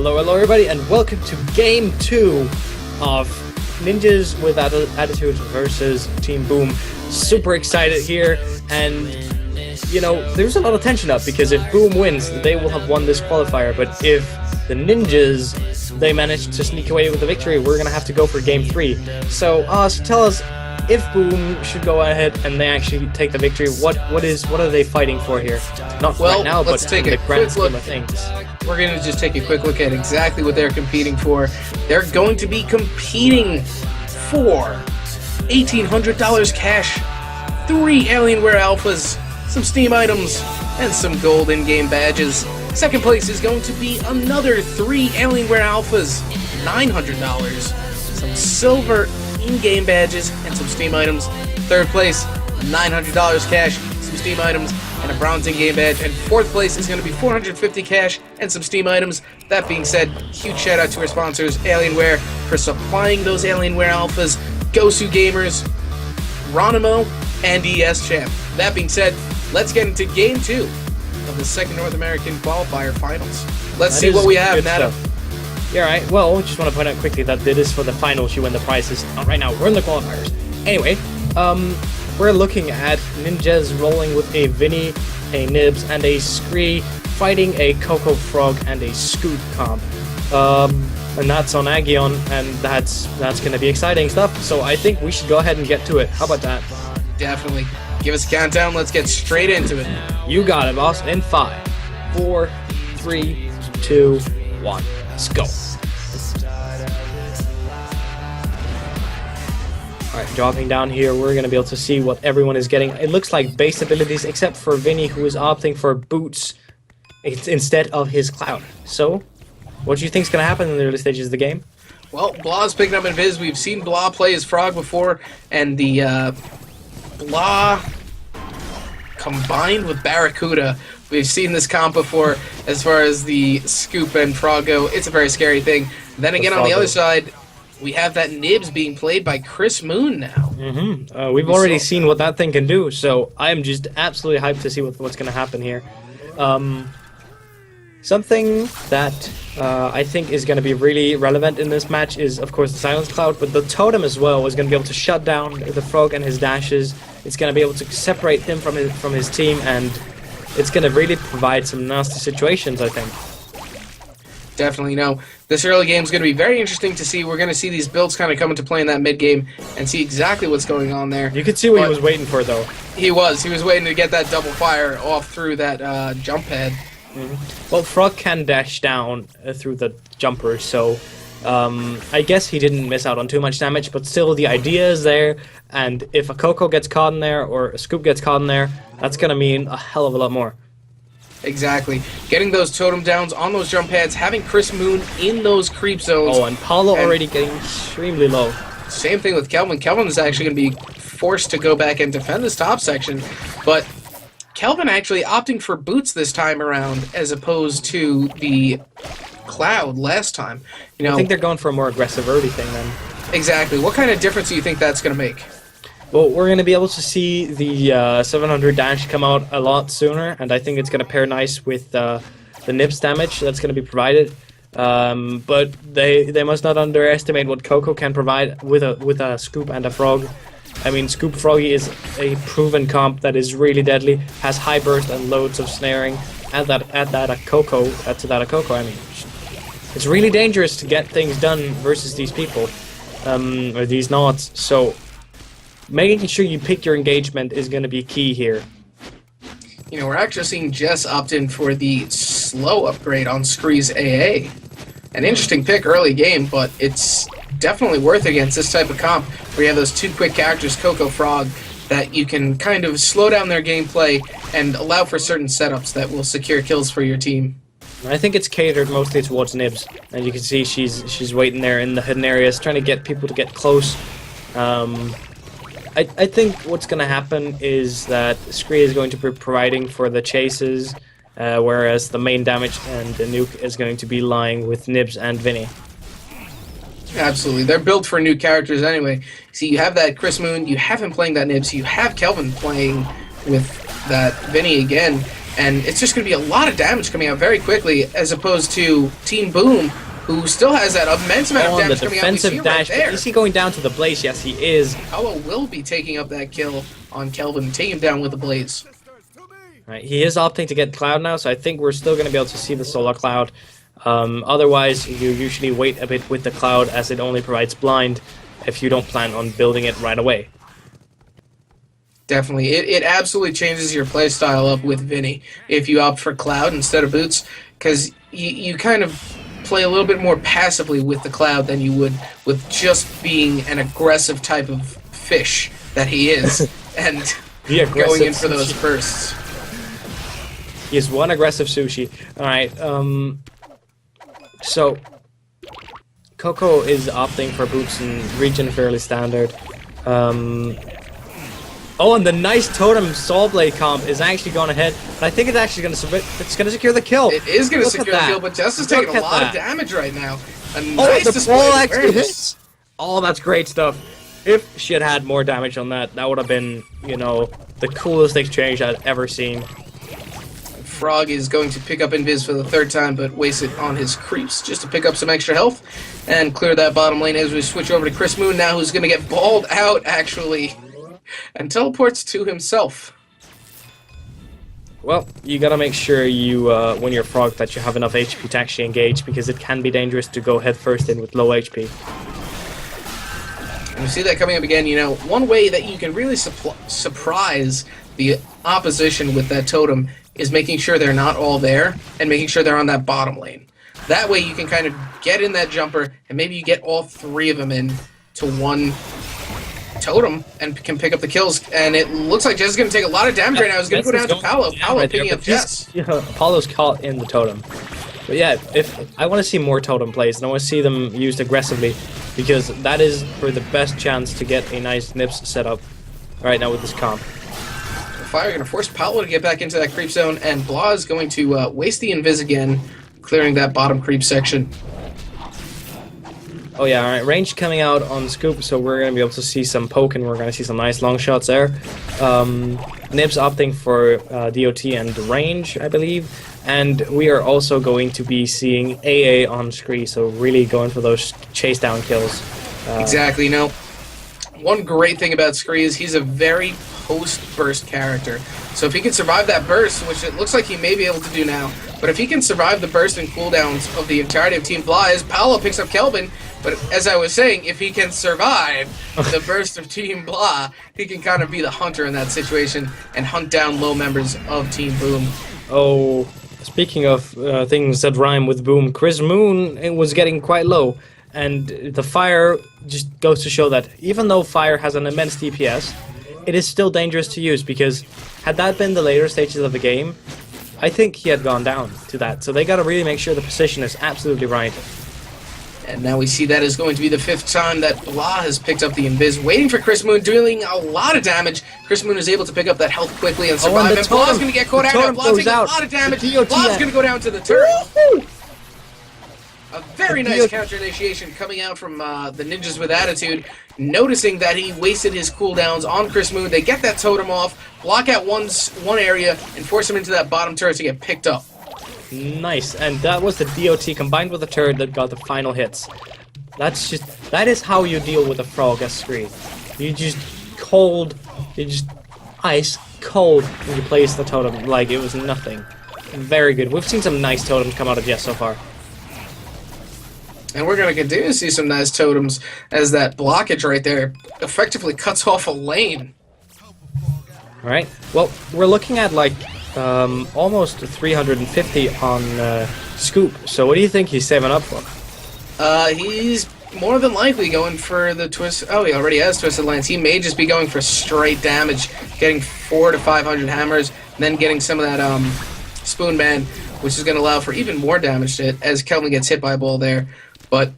Hello everybody, and welcome to Game 2 of Ninjas with Attitude versus Team Boom. Super excited here, and you know, there's a lot of tension up because if Boom wins, they will have won this qualifier, but if the Ninjas, they manage to sneak away with the victory, we're gonna have to go for Game 3. So, tell us, if Boom should go ahead and they actually take the victory, what are they fighting for here? Not right now, but in the grand scheme of things. We're going to just take a quick look at exactly what they're competing for. They're going to be competing for $1,800 cash, 3 Alienware Alphas, some Steam items, and some gold in-game badges. Second place is going to be another 3 Alienware Alphas, $900, some silver in-game badges, and some Steam items. Third place, $900 cash, some Steam items, and a bronze in-game badge. And fourth place is going to be $450 cash and some Steam items. That being said, huge shout out to our sponsors, Alienware, for supplying those Alienware Alphas, Gosu Gamers, Ronimo, and ES Champ. That being said, let's get into Game 2 of the second North American Qualifier Finals. Let's see what we have, Nada. Yeah, right. Well, I just want to point out quickly that it is for the finals. You win the prizes. Not right now. We're in the qualifiers. Anyway, we're looking at Ninjas rolling with a Vinny, a Nibs, and a Scree, fighting a Coco Frog and a Scoop comp. And that's on Agion, and that's going to be exciting stuff. So I think we should go ahead and get to it. How about that? Definitely. Give us a countdown. Let's get straight into it. You got it, boss. In 5, 4, 3, 2, 1. Let's go. Alright, dropping down here, we're going to be able to see what everyone is getting. It looks like base abilities, except for Vinny, who is opting for boots instead of his Cloud. So, what do you think is going to happen in the early stages of the game? Well, Blah's picking up Invis. We've seen Blah play as Frog before, and the Blah combined with Barracuda. We've seen this comp before as far as the Scoop and Frog go. It's a very scary thing. Then again, on the other side, we have that Nibs being played by Chris Moon now. We've already seen what that thing can do, so I'm just absolutely hyped to see what's going to happen here. Something that I think is going to be really relevant in this match is, of course, the Silence Cloud, but the Totem as well is going to be able to shut down the Frog and his dashes. It's going to be able to separate him from his team, and it's going to really provide some nasty situations, I think. Definitely, no. This early game is going to be very interesting to see. We're going to see these builds kind of come into play in that mid game and see exactly what's going on there. You could see what he was waiting for, though. He was waiting to get that double fire off through that jump pad. Well, Frog can dash down through the jumper, so I guess he didn't miss out on too much damage, but still the idea is there, and if a Coco gets caught in there or a Scoop gets caught in there, that's going to mean a hell of a lot more. Exactly. Getting those totem downs on those jump pads, having Chris Moon in those creep zones. Oh, and Paulo already getting extremely low. Same thing with Kelvin. Kelvin is actually going to be forced to go back and defend this top section, but Kelvin actually opting for boots this time around as opposed to the Cloud last time. You know, I think they're going for a more aggressive early thing then. Exactly. What kind of difference do you think that's going to make? Well, we're going to be able to see the 700 dash come out a lot sooner, and I think it's going to pair nice with the Nibs damage that's going to be provided. But they must not underestimate what Coco can provide with a Scoop and a Frog. I mean, Scoop Froggy is a proven comp that is really deadly, has high burst and loads of snaring. Add that a Coco, I mean, it's really dangerous to get things done versus these people, or these knots. So making sure you pick your engagement is going to be key here. You know, we're actually seeing Jess opt in for the slow upgrade on Scree's AA. An interesting pick early game, but it's definitely worth against this type of comp where you have those 2 quick characters, Coco Frog, that you can kind of slow down their gameplay and allow for certain setups that will secure kills for your team. I think it's catered mostly towards Nibs, and you can see she's waiting there in the hidden areas, trying to get people to get close. I think what's going to happen is that Scree is going to be providing for the chases, whereas the main damage and the nuke is going to be lying with Nibs and Vinny. Absolutely. They're built for new characters anyway. See, you have that Chris Moon, you have him playing that Nibs, you have Kelvin playing with that Vinny again. And it's just going to be a lot of damage coming out very quickly, as opposed to Team Boom, who still has that immense amount of damage coming out. Defensive dash. Right there. Is he going down to the Blaze? Yes, he is. Paolo will be taking up that kill on Kelvin and taking him down with the Blaze. Right, he is opting to get Cloud now, so I think we're still going to be able to see the Solar Cloud. Otherwise, you usually wait a bit with the Cloud, as it only provides blind if you don't plan on building it right away. Definitely. It absolutely changes your playstyle up with Vinny if you opt for Cloud instead of Boots, because you kind of play a little bit more passively with the Cloud than you would with just being an aggressive type of fish that he is, and going in for those bursts. He is one aggressive sushi. Alright, so Coco is opting for Boots and region fairly standard. Oh, and the nice Totem Saw Blade comp is actually going ahead. I think it's actually going to secure the kill. It is going to secure the kill, but Justice taking a lot of damage right now. A nice the display ball of actually awareness. hits. Oh, that's great stuff. If she had had more damage on that, that would have been, you know, the coolest exchange I'd ever seen. Frog is going to pick up Invis for the third time, but waste it on his creeps just to pick up some extra health and clear that bottom lane as we switch over to Chris Moon now, who's going to get balled out, actually, and teleports to himself. Well, you gotta make sure you, when you're Frog, that you have enough HP to actually engage, because it can be dangerous to go head first in with low HP. And you see that coming up again, you know, one way that you can really surprise the opposition with that totem is making sure they're not all there and making sure they're on that bottom lane. That way you can kind of get in that jumper and maybe you get all three of them in to one totem and can pick up the kills. And it looks like Jess is going to take a lot of damage right now. He's going to go down to Paolo. Paolo picking up Jess. Yeah, Apollo's caught in the totem. But yeah, if I want to see more totem plays, and I want to see them used aggressively, because that is for the best chance to get a nice Nips setup right now with this comp. Fire going to force Paolo to get back into that creep zone, and Blah is going to waste the invis again, clearing that bottom creep section. Oh yeah, alright, range coming out on Scoop, so we're going to be able to see some poke, and we're going to see some nice long shots there. Nibs opting for DOT and range, I believe, and we are also going to be seeing AA on Scree, so really going for those chase down kills. Exactly, you know, one great thing about Scree is he's a very post-burst character. So if he can survive that burst, which it looks like he may be able to do now, but if he can survive the burst and cooldowns of the entirety of Team Flies, Paolo picks up Kelvin, but as I was saying, if he can survive the burst of Team Blah, he can kind of be the hunter in that situation and hunt down low members of Team Boom. Oh, speaking of things that rhyme with Boom, Chris Moon was getting quite low, and the Fire just goes to show that even though Fire has an immense DPS, it is still dangerous to use, because had that been the later stages of the game, I think he had gone down to that. So they gotta really make sure the position is absolutely right. And now we see that is going to be the 5th time that Blah has picked up the invis, waiting for Chris Moon, dealing a lot of damage. Chris Moon is able to pick up that health quickly and survive, and Blah's going to get caught out. Blah taking a lot of damage. Blah's going to go down to the turret. A very nice counter initiation coming out from the Ninjas with Attitude, noticing that he wasted his cooldowns on Chris Moon. They get that totem off, block out one area, and force him into that bottom turret to get picked up. Nice, and that was the DOT combined with the turret that got the final hits. That is how you deal with a Frog as Scree. You just ice cold when you place the totem like it was nothing. Very good. We've seen some nice totems come out of Jess so far. And we're going to continue to see some nice totems as that blockage right there effectively cuts off a lane. Alright, well, we're looking at like almost 350 on Scoop, so what do you think he's saving up for? He's more than likely going for the twist. Oh, he already has Twisted Lance. He may just be going for straight damage, getting 400 to 500 hammers, and then getting some of that Spoon Man, which is going to allow for even more damage to it as Kelvin gets hit by a ball there. But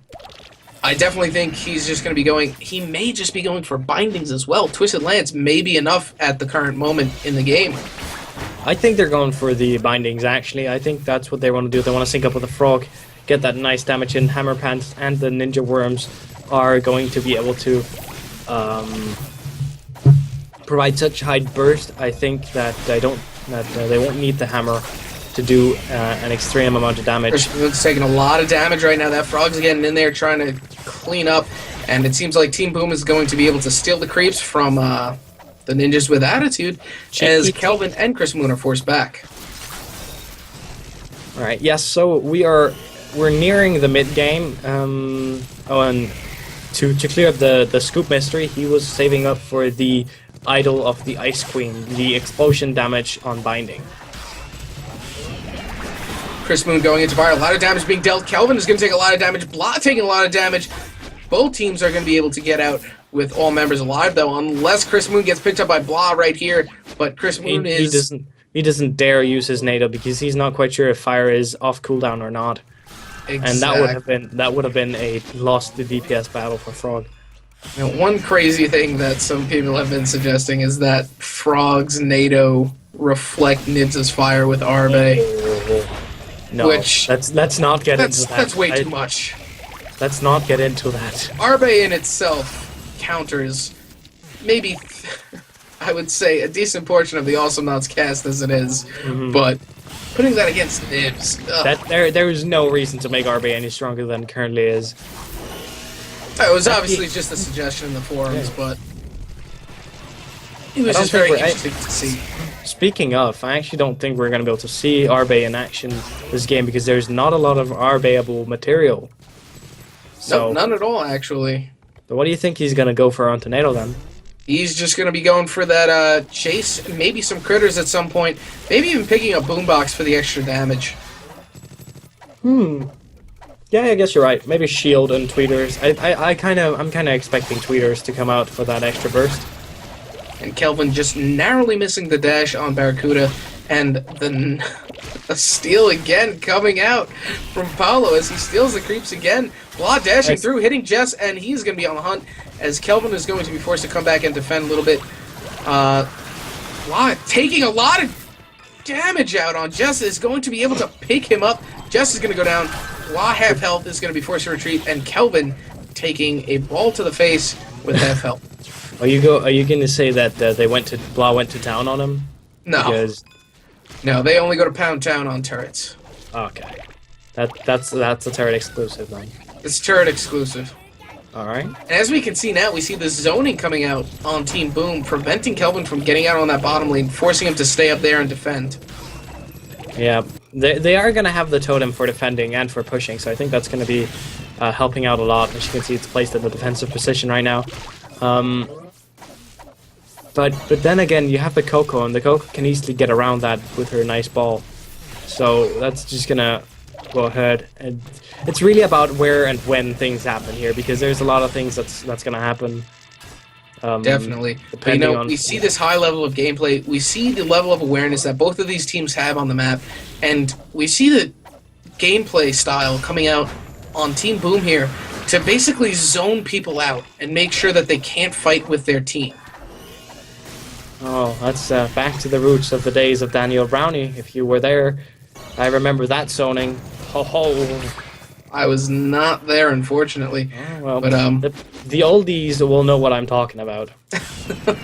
I definitely think he's just going to be going... He may just be going for bindings as well. Twisted Lance may be enough at the current moment in the game. I think they're going for the bindings, actually. I think that's what they want to do. They want to sync up with the Frog, get that nice damage in. Hammer Pants and the Ninja Worms are going to be able to provide such high burst. I think that I don't That they won't need the hammer to do an extreme amount of damage. Chris Moon's taking a lot of damage right now. That Frog's getting in there trying to clean up, and it seems like Team Boom is going to be able to steal the creeps from the ninjas with attitude, as Kelvin and Chris Moon are forced back. All right. Yes. So we're nearing the mid game. Oh, and to clear up the scoop mystery, he was saving up for the idol of the Ice Queen, the explosion damage on binding. Chris Moon going into fire. A lot of damage being dealt. Kelvin is going to take a lot of damage. Blah taking a lot of damage. Both teams are going to be able to get out with all members alive, though, unless Chris Moon gets picked up by Blah right here. But Chris Moon he doesn't dare use his NATO because he's not quite sure if fire is off cooldown or not. Exactly. And that would have been a loss to the DPS battle for Frog. Now, one crazy thing that some people have been suggesting is that Frog's NATO reflect Nibs' fire with Arbe. No, which let's not get into that. That's way too much. Let's not get into that. Arbe in itself counters maybe, I would say, a decent portion of the Awesome Nuts cast as it is, but putting that against Nibs, there is no reason to make Arbe any stronger than it currently is. It was obviously just a suggestion in the forums, but it was just very interesting to see. Speaking of, I actually don't think we're going to be able to see Arbe in action this game because there's not a lot of Arbeable material. So, no, none at all, actually. But what do you think he's going to go for on Tornado then? He's just going to be going for that chase, maybe some critters at some point, maybe even picking up Boombox for the extra damage. Yeah, I guess you're right. Maybe Shield and Tweeters. I'm kind of expecting Tweeters to come out for that extra burst. And Kelvin just narrowly missing the dash on Barracuda, and the steal again coming out from Paolo as he steals the creeps again. Blah dashing through, hitting Jess, and he's going to be on the hunt as Kelvin is going to be forced to come back and defend a little bit. Blah taking a lot of damage out on Jess, is going to be able to pick him up. Jess is going to go down. Blah half health is going to be forced to retreat, and Kelvin taking a ball to the face with half health. Are you going to say that Blah went to town on him? No. Because... No, they only go to Pound Town on turrets. Okay. That's a turret exclusive then. It's turret exclusive. Alright. And as we can see now, we see the zoning coming out on Team Boom, preventing Kelvin from getting out on that bottom lane, forcing him to stay up there and defend. Yeah, they are going to have the totem for defending and for pushing, so I think that's going to be helping out a lot. As you can see, it's placed in the defensive position right now. But then again, you have the Coco, and the Coco can easily get around that with her nice ball. So that's just gonna go ahead. And it's really about where and when things happen here, because there's a lot of things that's gonna happen. Definitely. But, we see this high level of gameplay. We see the level of awareness that both of these teams have on the map, and we see the gameplay style coming out on Team Boom here to basically zone people out and make sure that they can't fight with their team. Oh, that's back to the roots of the days of Daniel Brownie. If you were there, I remember that zoning. Ho ho! I was not there, unfortunately. Oh, well, but the oldies will know what I'm talking about. But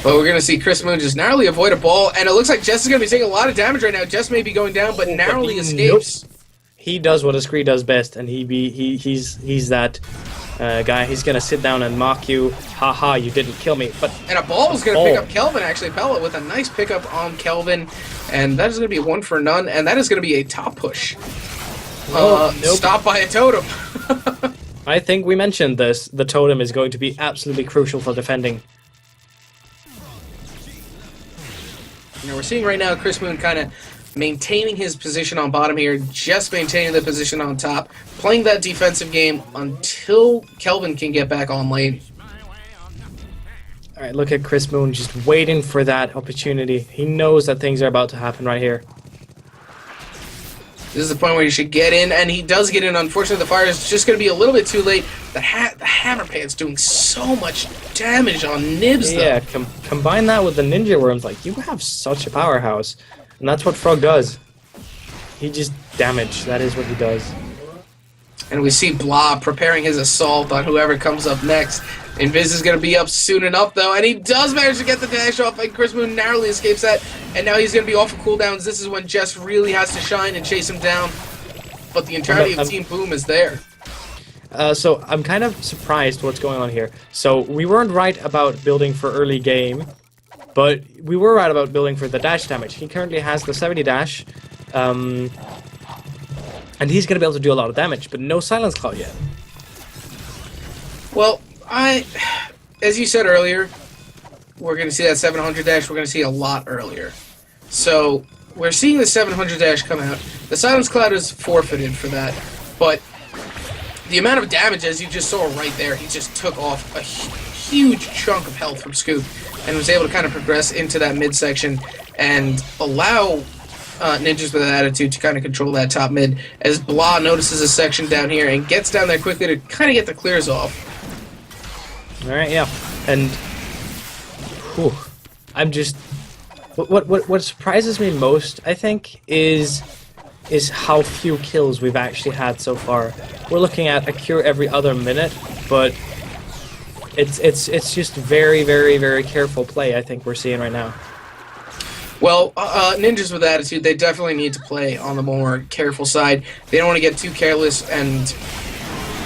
we're gonna see Chris Moon just narrowly avoid a ball, and it looks like Jess is gonna be taking a lot of damage right now. Jess may be going down, but narrowly escapes. Nope. He does what a Scree does best, and he's that guy. He's gonna sit down and mock you. Haha, you didn't kill me. And a ball is gonna pick up Kelvin, actually. Pella with a nice pickup on Kelvin, and that is gonna be 1 for none, and that is gonna be a top push. Nope. Stopped by a totem. I think we mentioned this. The totem is going to be absolutely crucial for defending. Now we're seeing right now Chris Moon kind of maintaining his position on bottom here, just maintaining the position on top, playing that defensive game until Kelvin can get back on lane. Alright, look at Chris Moon just waiting for that opportunity. He knows that things are about to happen right here. This is the point where he should get in, and he does get in. Unfortunately, the fire is just going to be a little bit too late. The hammer pad's doing so much damage on Nibs, though. Yeah, combine that with the Ninja Worms. Like, you have such a powerhouse. And that's what Frog does. He just damage. That is what he does. And we see Blob preparing his assault on whoever comes up next. Invis is going to be up soon enough, though, and he does manage to get the dash off, and Chris Moon narrowly escapes that, and now he's going to be off of cooldowns. This is when Jess really has to shine and chase him down, but the entirety of Team Boom is there. So I'm kind of surprised what's going on here. So we weren't right about building for early game, but we were right about building for the dash damage. He currently has the 70 dash, and he's going to be able to do a lot of damage, but no Silence Cloud yet. Well, as you said earlier, we're going to see that 700 dash, we're going to see a lot earlier. So, we're seeing the 700 dash come out. The Silence Cloud is forfeited for that, but the amount of damage, as you just saw right there, he just took off a huge chunk of health from Scoop and was able to kind of progress into that midsection and allow Ninjas with Attitude to kind of control that top mid as Blah notices a section down here and gets down there quickly to kind of get the clears off. Alright, yeah. And whew, I'm just what surprises me most, I think, is how few kills we've actually had so far. We're looking at a cure every other minute, but it's just very, very, very careful play I think we're seeing right now. Well, Ninjas with Attitude, they definitely need to play on the more careful side. They don't want to get too careless and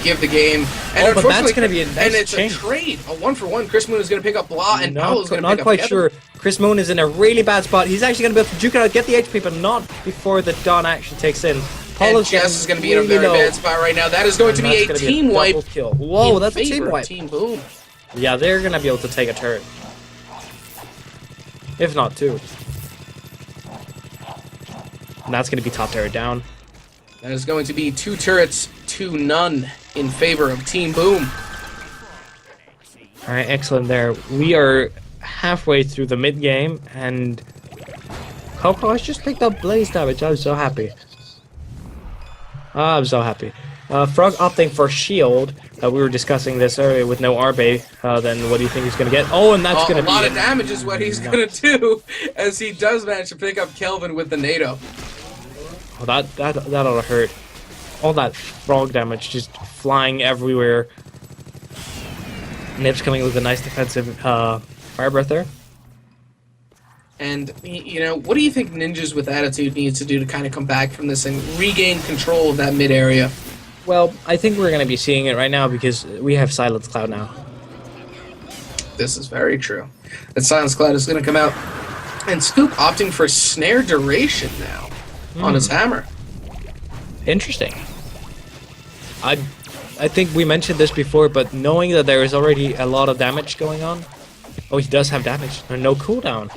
give the game. And but that's going to be a nice it's change. A trade. A 1-for-1. Chris Moon is going to pick up Blah, and Paolo's going to pick up Not quite Kevin. sure. Chris Moon is in a really bad spot. He's actually going to be able to juke it out, get the HP, but not before the Dawn actually takes in. And Jess is going to be in a very bad spot right now. That is going to be a team wipe. Kill. Whoa, that's a team wipe. Team Boom. Yeah, they're going to be able to take a turret. If not two. And that's going to be top turret down. That is going to be 2 turrets to none in favor of Team Boom. Alright, excellent there. We are halfway through the mid game, and Coco has just picked up blaze damage. I'm so happy. I'm so happy. Frog opting for shield. We were discussing this earlier with no Arbe. Then what do you think he's going to get? Oh, and that's going to be a lot of damage is what he's going to do, as he does manage to pick up Kelvin with the NATO. Oh, that ought to hurt. All that frog damage just flying everywhere. Nips coming with a nice defensive fire breath there. And, you know, what do you think Ninjas with Attitude needs to do to kind of come back from this and regain control of that mid area? Well, I think we're going to be seeing it right now because we have Silence Cloud now. This is very true. That Silence Cloud is going to come out. And Scoop opting for Snare Duration now on his hammer. Interesting. I think we mentioned this before, but knowing that there is already a lot of damage going on... Oh, he does have damage. No cooldown.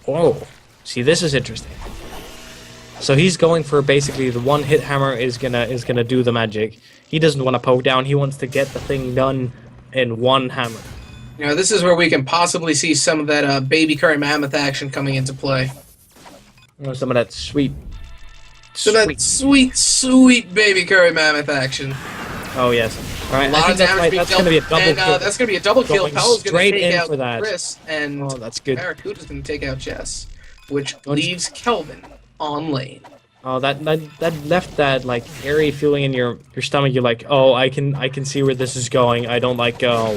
Whoa. See, this is interesting. So he's going for basically the one-hit hammer is gonna do the magic. He doesn't want to poke down. He wants to get the thing done in one hammer. You know, this is where we can possibly see some of that Baby Curry Mammoth action coming into play. Some of that sweet... So that sweet Baby Curry Mammoth action. Oh, yes. All right, a lot of damage that's going to be a double kill. That's going to be a double kill. Paolo's going to take out for that. Chris, and that's good. Barracuda's going to take out Jess, which leaves Kelvin on lane. Oh, that left that like airy feeling in your stomach. You're like, oh, I can see where this is going. I don't like. Oh,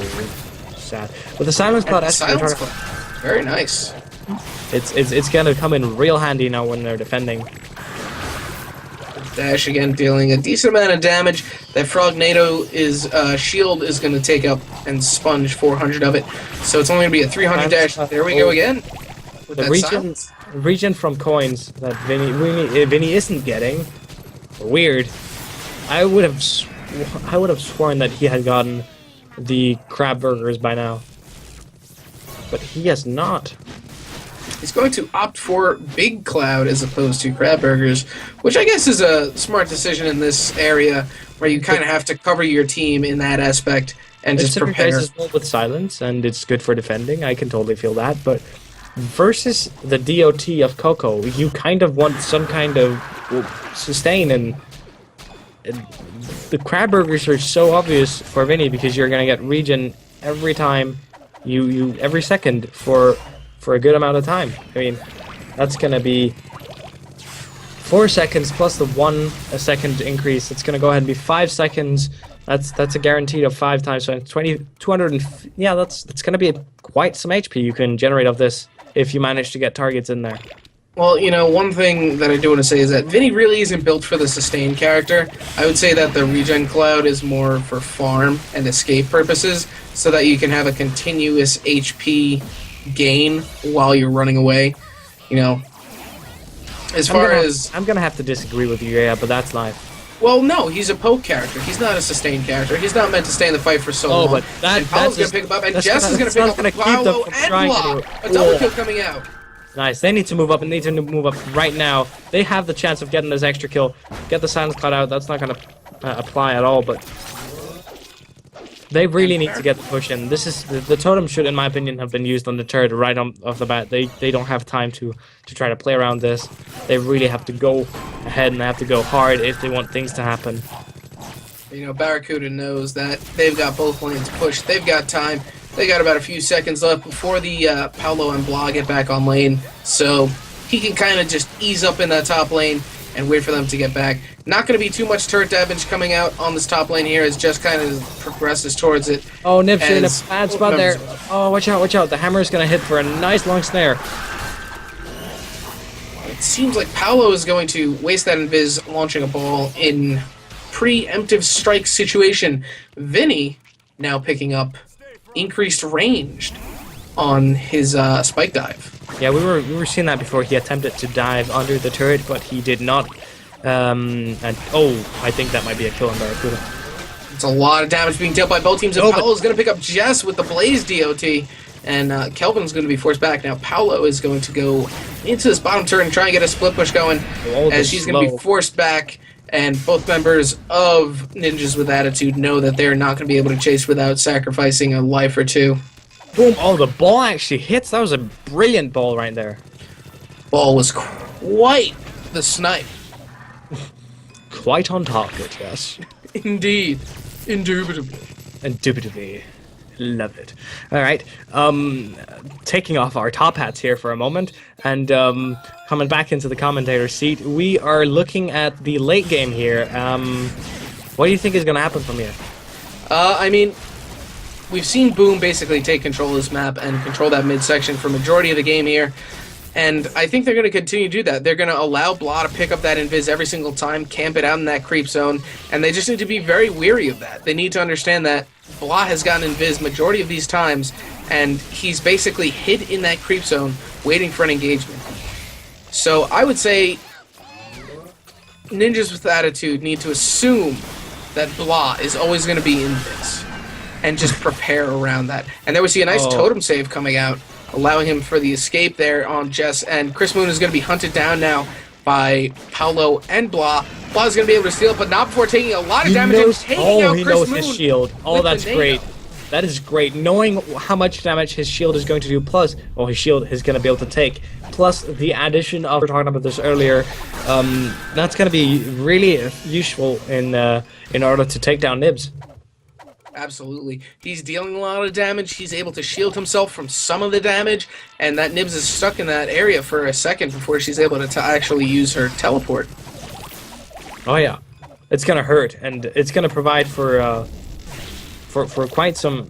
sad. But the Silence Cloud, very nice. It's gonna come in real handy now when they're defending. Dash again, dealing a decent amount of damage. That Frog NATO is shield is going to take up and sponge 400 of it. So it's only going to be a 300 dash. There we go again. With the region from coins that Vinny isn't getting. Weird. I would have sworn that he had gotten the crab burgers by now, but he has not. He's going to opt for Big Cloud as opposed to Crab Burgers, which I guess is a smart decision in this area where you kind of have to cover your team in that aspect and just prepare. As well with silence, and it's good for defending. I can totally feel that, but versus the DOT of Coco, you kind of want some kind of sustain, and the Crab Burgers are so obvious for Vinny because you're going to get regen every time, every second for a good amount of time. I mean, that's going to be 4 seconds plus the 1 second increase. It's going to go ahead and be 5 seconds That's a guaranteed of 5 times. So 20, 200. Yeah, that's gonna be quite some HP you can generate of this if you manage to get targets in there. Well, you know, one thing that I do want to say is that Vinny really isn't built for the sustain character. I would say that the regen cloud is more for farm and escape purposes, so that you can have a continuous HP gain while you're running away. You know, as far as... I'm gonna have to disagree with you, yeah, but that's life. Well, no, he's a poke character. He's not a sustain character. He's not meant to stay in the fight for so long. But and Paolo's going to pick him up, and Jess is going to pick up Paolo and block. A double kill coming out. Nice. They need to move up and need to move up right now. They have the chance of getting this extra kill. Get the silence cloud out. That's not going to apply at all, but they really need to get the push in. This is the totem should, in my opinion, have been used on the turret right off the bat. They don't have time to try to play around this. They really have to go ahead and they have to go hard if they want things to happen. You know, Barracuda knows that they've got both lanes pushed. They've got time. They got about a few seconds left before the Paolo and Blah get back on lane, so he can kind of just ease up in that top lane and wait for them to get back. Not going to be too much turret damage coming out on this top lane here as Jess kind of progresses towards it. Oh, Nips, you're in a bad spot there. Oh, watch out, watch out. The hammer is going to hit for a nice long snare. It seems like Paolo is going to waste that invis launching a ball in preemptive strike situation. Vinny now picking up increased range on his spike dive. Yeah, we were seeing that before. He attempted to dive under the turret, but he did not. And I think that might be a kill on Barracuda. It's a lot of damage being dealt by both teams, and Paolo's going to pick up Jess with the Blaze DOT, and Kelvin's going to be forced back. Now Paolo is going to go into this bottom turret and try and get a split push going, as she's going to be forced back. And both members of Ninjas with Attitude know that they're not going to be able to chase without sacrificing a life or two. Boom! Oh, the ball actually hits. That was a brilliant ball right there. Ball was quite the snipe. Quite on target, yes. Indeed. Indubitably. Indubitably. Love it. All right. Taking off our top hats here for a moment and coming back into the commentator seat, we are looking at the late game here. What do you think is going to happen from here? I mean, we've seen Boom basically take control of this map and control that midsection for majority of the game here. And I think they're going to continue to do that. They're going to allow Blah to pick up that invis every single time, camp it out in that creep zone, and they just need to be very weary of that. They need to understand that Blah has gotten invis majority of these times, and he's basically hid in that creep zone waiting for an engagement. So I would say Ninjas with Attitude need to assume that Blah is always going to be invis and just prepare around that. And there we see a nice totem save coming out, allowing him for the escape there on Jess, and Chris Moon is going to be hunted down now by Paolo and Blah. Blah is going to be able to steal it, but not before taking a lot of damage and taking out Chris Moon. He knows his shield. Oh, that's great. That is great. Knowing how much damage his shield is going to do, plus, his shield is going to be able to take, plus the addition of, we were talking about this earlier, that's going to be really useful in order to take down Nibs. Absolutely. He's dealing a lot of damage. He's able to shield himself from some of the damage, and that Nibs is stuck in that area for a second before she's able to actually use her teleport. Oh yeah, it's gonna hurt, and it's gonna provide for quite some,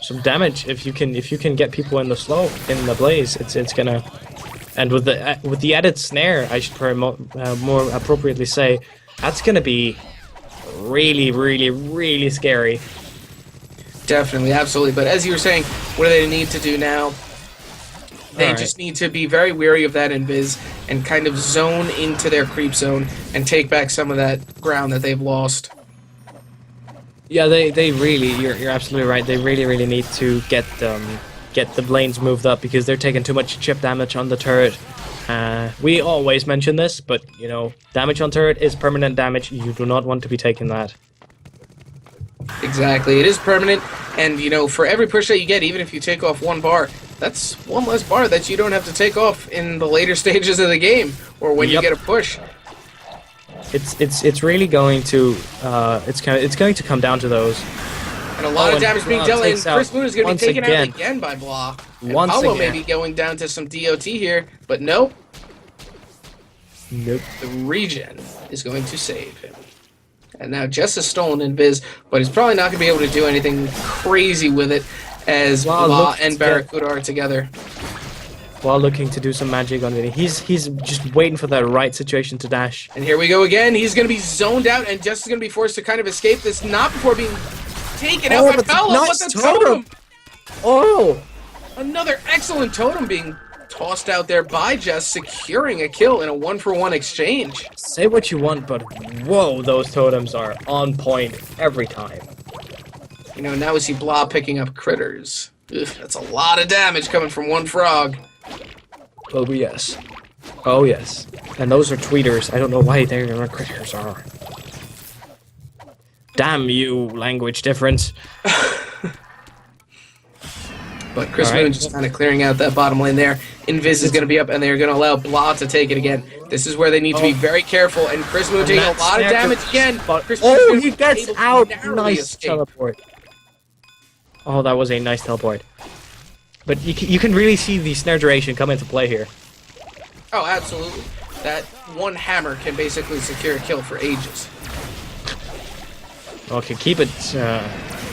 some damage if you can get people in the blaze. It's gonna, and with the added snare, I should probably more appropriately say, that's gonna be really, really, really scary. Definitely, absolutely. But as you were saying, what do they need to do now? They just need to be very wary of that invis and kind of zone into their creep zone and take back some of that ground that they've lost. Yeah, they really, you're absolutely right. They really, really need to get the lanes moved up because they're taking too much chip damage on the turret. We always mention this, but damage on turret is permanent damage. You do not want to be taking that. Exactly, it is permanent, and for every push that you get, even if you take off one bar, that's one less bar that you don't have to take off in the later stages of the game or when you get a push. It's really going to it's going to come down to those. And a lot of damage being dealt, and Chris Moon is going to be taken out again by Blah. And Paolo may be going down to some DOT here, but nope. Nope. The regen is going to save him. And now Jess has stolen Invis, but he's probably not going to be able to do anything crazy with it as Blah and Barracuda are together. While looking to do some magic on Vinny. He's just waiting for that right situation to dash. And here we go again. He's going to be zoned out, and Jess is going to be forced to kind of escape this, not before being taken out by Paolo. Nice What's a totem? Oh! Another excellent totem being tossed out there by Jess, securing a kill in a 1-for-1 exchange. Say what you want, but whoa, those totems are on point every time. You know, now we see Blah picking up critters. Ugh, that's a lot of damage coming from one frog. Oh, yes. Oh, yes. And those are tweeters. I don't know why their critters are. Damn you, language difference. But Chris Moon just kind of clearing out that bottom lane there. Invis is going to be up, and they're going to allow Blah to take it again. This is where they need to be very careful, and Chris Moon taking a lot of damage again. Oh, he gets out! Nice teleport. Oh, that was a nice teleport. But you can really see the snare duration come into play here. Oh, absolutely. That one hammer can basically secure a kill for ages. Okay, keep it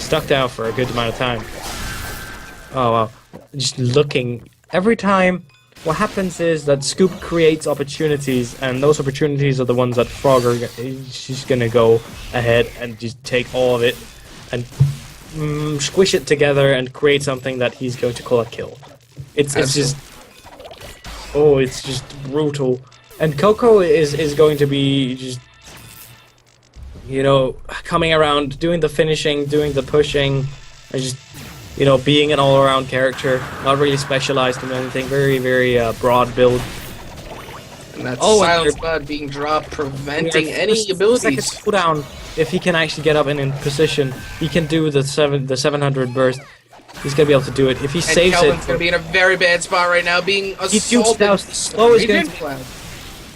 stuck down for a good amount of time. Oh, wow. Just looking. Every time, what happens is that Scoop creates opportunities, and those opportunities are the ones that Frog are she's going to go ahead and just take all of it and squish it together and create something that he's going to call a kill. It's just... Oh, it's just brutal. And Coco is going to be just... You know, coming around, doing the finishing, doing the pushing, and just... You know, being an all-around character, not really specialized in anything, very broad build. And that's Silence Cloud being dropped, preventing any abilities. Cooldown. If he can actually get up and in position, he can do the 700 burst. He's gonna be able to do it if he saves it. Kelvin's gonna be in a very bad spot right now, being assaulted. The slow is going to...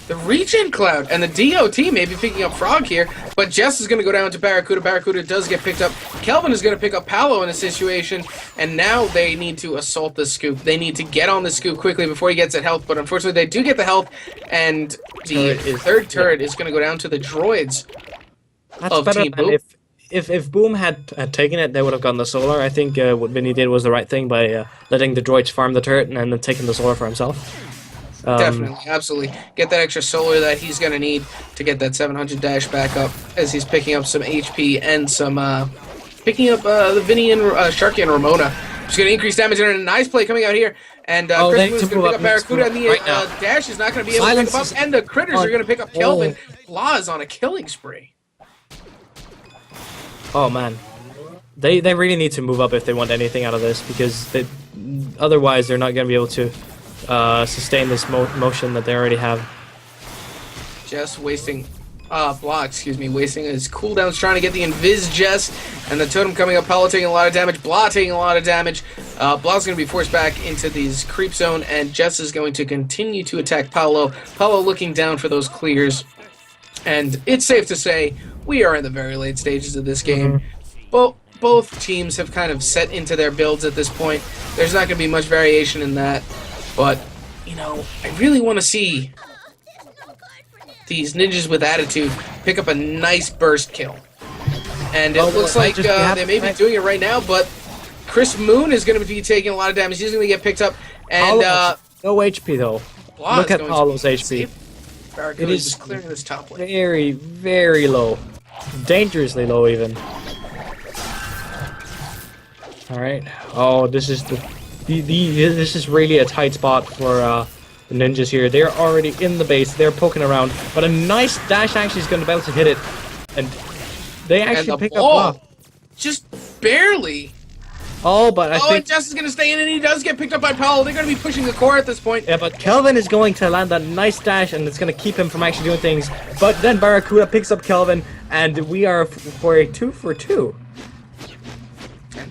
The regen cloud and the DOT may be picking up Frog here, but Jess is going to go down to Barracuda. Barracuda does get picked up. Kelvin is going to pick up Paolo in a situation, and now they need to assault the Scoop. They need to get on the Scoop quickly before he gets that health, but unfortunately they do get the health, and the third turret is going to go down to the droids of Team Boom. If Boom had taken it, they would have gotten the solar. I think what Vinny did was the right thing by letting the droids farm the turret and then taking the solar for himself. Definitely, absolutely. Get that extra solar that he's going to need to get that 700 dash back up as he's picking up some HP and some, picking up the Vinny and Sharky and Ramona. Just going to increase damage and a nice play coming out here. And Chris Moon's going to pick up Barracuda, and the dash is not going to be able to pick him up, and the critters are going to pick up Kelvin. Blah is on a killing spree. Oh, man. They really need to move up if they want anything out of this, because otherwise they're not going to be able to sustain this motion that they already have. Just wasting Blah, wasting his cooldowns trying to get the Invis Jess, and the totem coming up. Paolo taking a lot of damage, Blah taking a lot of damage. Blah's going to be forced back into these creep zone, and Jess is going to continue to attack Paolo. Paolo looking down for those clears, and it's safe to say we are in the very late stages of this game. Both teams have kind of set into their builds at this point. There's not going to be much variation in that. But, you know, I really want to see these ninjas with attitude pick up a nice burst kill. And it looks like they may be doing it right now, but Chris Moon is going to be taking a lot of damage. He's going to get picked up. And no HP, though. Look at Paolo's HP. It is just clearing this top lane. Very, very low. Dangerously low, even. Alright. Oh, this is this is really a tight spot for the ninjas here. They're already in the base. They're poking around, but a nice dash actually is going to be able to hit it, and they actually pick up. Just barely. Oh, but I think... and Jess is going to stay in, and he does get picked up by Paolo. They're going to be pushing the core at this point. Yeah, but Kelvin is going to land that nice dash, and it's going to keep him from actually doing things. But then Barracuda picks up Kelvin, and we are for a 2-for-2.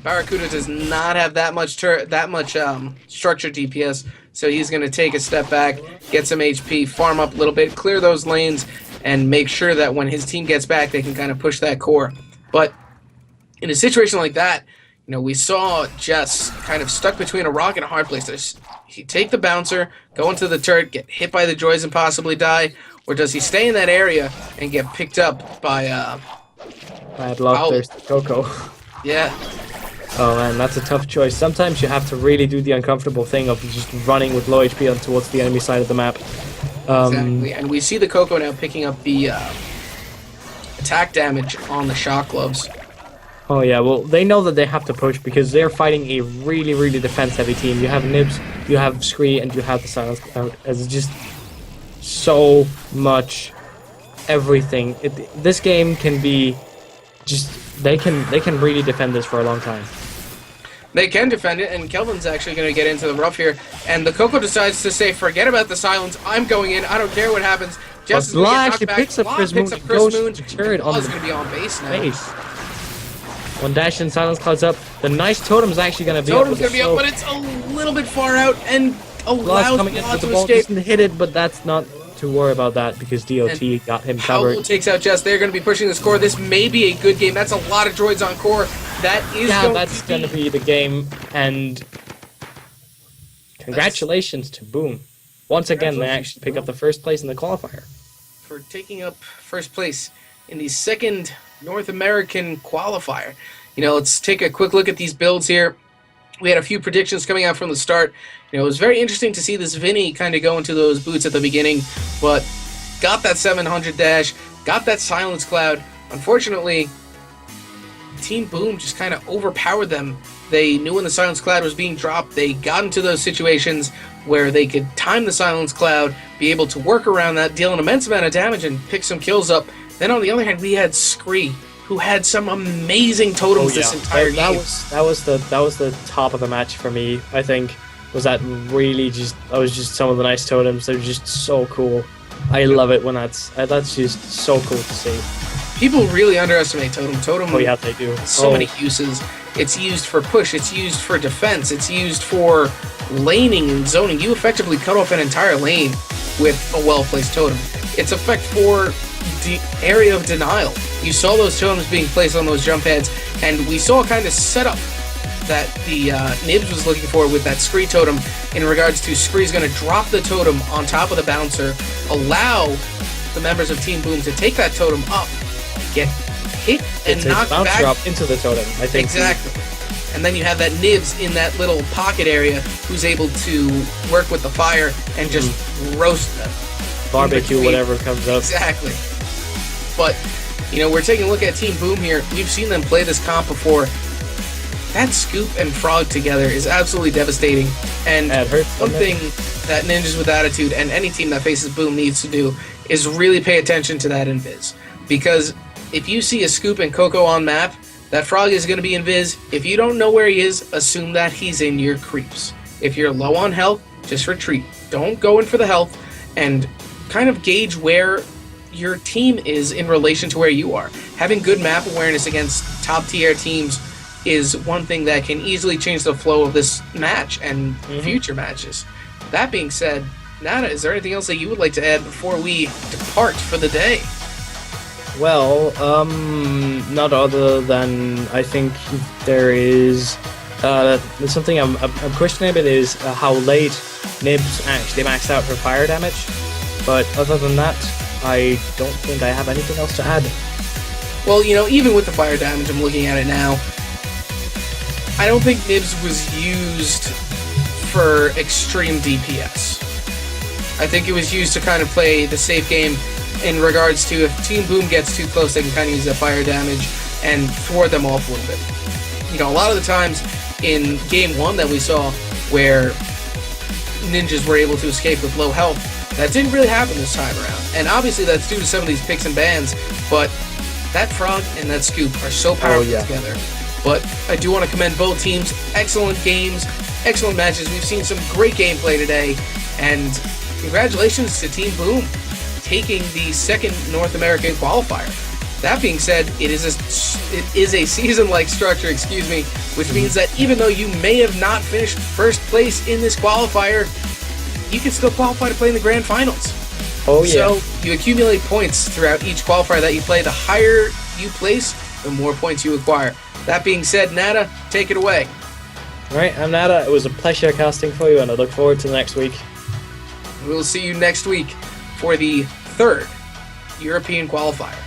Barracuda does not have that much structured DPS, so he's going to take a step back, get some HP, farm up a little bit, clear those lanes, and make sure that when his team gets back, they can kind of push that core. But in a situation like that, you know, we saw Jess kind of stuck between a rock and a hard place. Does he take the bouncer, go into the turret, get hit by the droids and possibly die, or does he stay in that area and get picked up by Bad luck, Ow. there's the Coco. Yeah. Oh man, that's a tough choice. Sometimes you have to really do the uncomfortable thing of just running with low HP on towards the enemy side of the map. Exactly. And we see the Coco now picking up the attack damage on the shock gloves. Oh yeah, well, they know that they have to push because they're fighting a really, really defense-heavy team. You have Nibs, you have Scree, and you have the Silence Cloud. It's just so much everything. This game can be just... They can really defend this for a long time. They can defend it, and Kelvin's actually going to get into the rough here. And the Coco decides to say, forget about the silence, I'm going in, I don't care what happens. Just as Blah actually picks up Chris Moon, Chris Moon. to turret on Blah's going to be on base now. One dash and Silence Cloud's up. The nice Totem's actually going to be Totem's going to be up, but it's a little bit far out, and allows coming in Blah with the to ball, escape. doesn't hit it, but that's not to worry about that because DOT got him covered. Paolo takes out Jess. They're going to be pushing the score. This may be a good game. That's a lot of droids on core. That is going to be the game, and congratulations to Boom. Once again, they actually pick up the first place in the qualifier. For taking up first place in the second North American qualifier. You know, let's take a quick look at these builds here. We had a few predictions coming out from the start. You know, it was very interesting to see this Vinny kind of go into those boots at the beginning, but got that 700 dash, got that Silence Cloud. Unfortunately, Team Boom just kind of overpowered them. They knew when the Silence Cloud was being dropped. They got into those situations where they could time the Silence Cloud, be able to work around that, deal an immense amount of damage, and pick some kills up. Then on the other hand, we had Scree, who had some amazing totems this entire game. That was the top of the match for me, I think. Was that was just some of the nice totems. They're just so cool. I love it when that's just so cool to see. People really underestimate Totem. Totem, oh yeah, they do. So many uses. It's used for push, it's used for defense, it's used for laning and zoning. You effectively cut off an entire lane with a well-placed totem. It's effect for the area of denial. You saw those totems being placed on those jump heads, and we saw a kind of setup that the Nibs was looking for with that Scree totem in regards to Scree's going to drop the totem on top of the bouncer, allow the members of Team Boom to take that totem up, get hit and knocked back up into the totem, I think. Exactly. And then you have that Nibs in that little pocket area who's able to work with the fire and just roast them. Barbecue whatever comes up. Exactly. But, you know, we're taking a look at Team Boom here. We've seen them play this comp before. That Scoop and Frog together is absolutely devastating. And one thing that Ninjas with Attitude and any team that faces Boom needs to do is really pay attention to that invis. Because if you see a Scoop and Coco on map, that Frog is going to be invis. If you don't know where he is, assume that he's in your creeps. If you're low on health, just retreat. Don't go in for the health, and kind of gauge where your team is in relation to where you are. Having good map awareness against top tier teams is one thing that can easily change the flow of this match and future matches. That being said, Nana, is there anything else that you would like to add before we depart for the day? Well, not other than I think there is something I'm questioning a bit is how late Nibs actually maxed out her fire damage. But other than that, I don't think I have anything else to add. Well, you know, even with the fire damage, I'm looking at it now. I don't think Nibs was used for extreme DPS. I think it was used to kind of play the safe game in regards to if Team Boom gets too close, they can kind of use that fire damage and thwart them off a little bit. You know, a lot of the times in Game 1 that we saw where ninjas were able to escape with low health, that didn't really happen this time around. And obviously that's due to some of these picks and bans, but that Frog and that Scoop are so powerful together. But I do want to commend both teams. Excellent games, excellent matches. We've seen some great gameplay today, and congratulations to Team Boom taking the second North American qualifier. That being said, it is a season-like structure, which means that even though you may have not finished first place in this qualifier, you can still qualify to play in the grand finals. Oh yeah. So you accumulate points throughout each qualifier that you play. The higher you place, the more points you acquire. That being said, Nada, take it away. Alright, I'm Nada. It was a pleasure casting for you, and I look forward to the next week. We'll see you next week for the third European qualifier.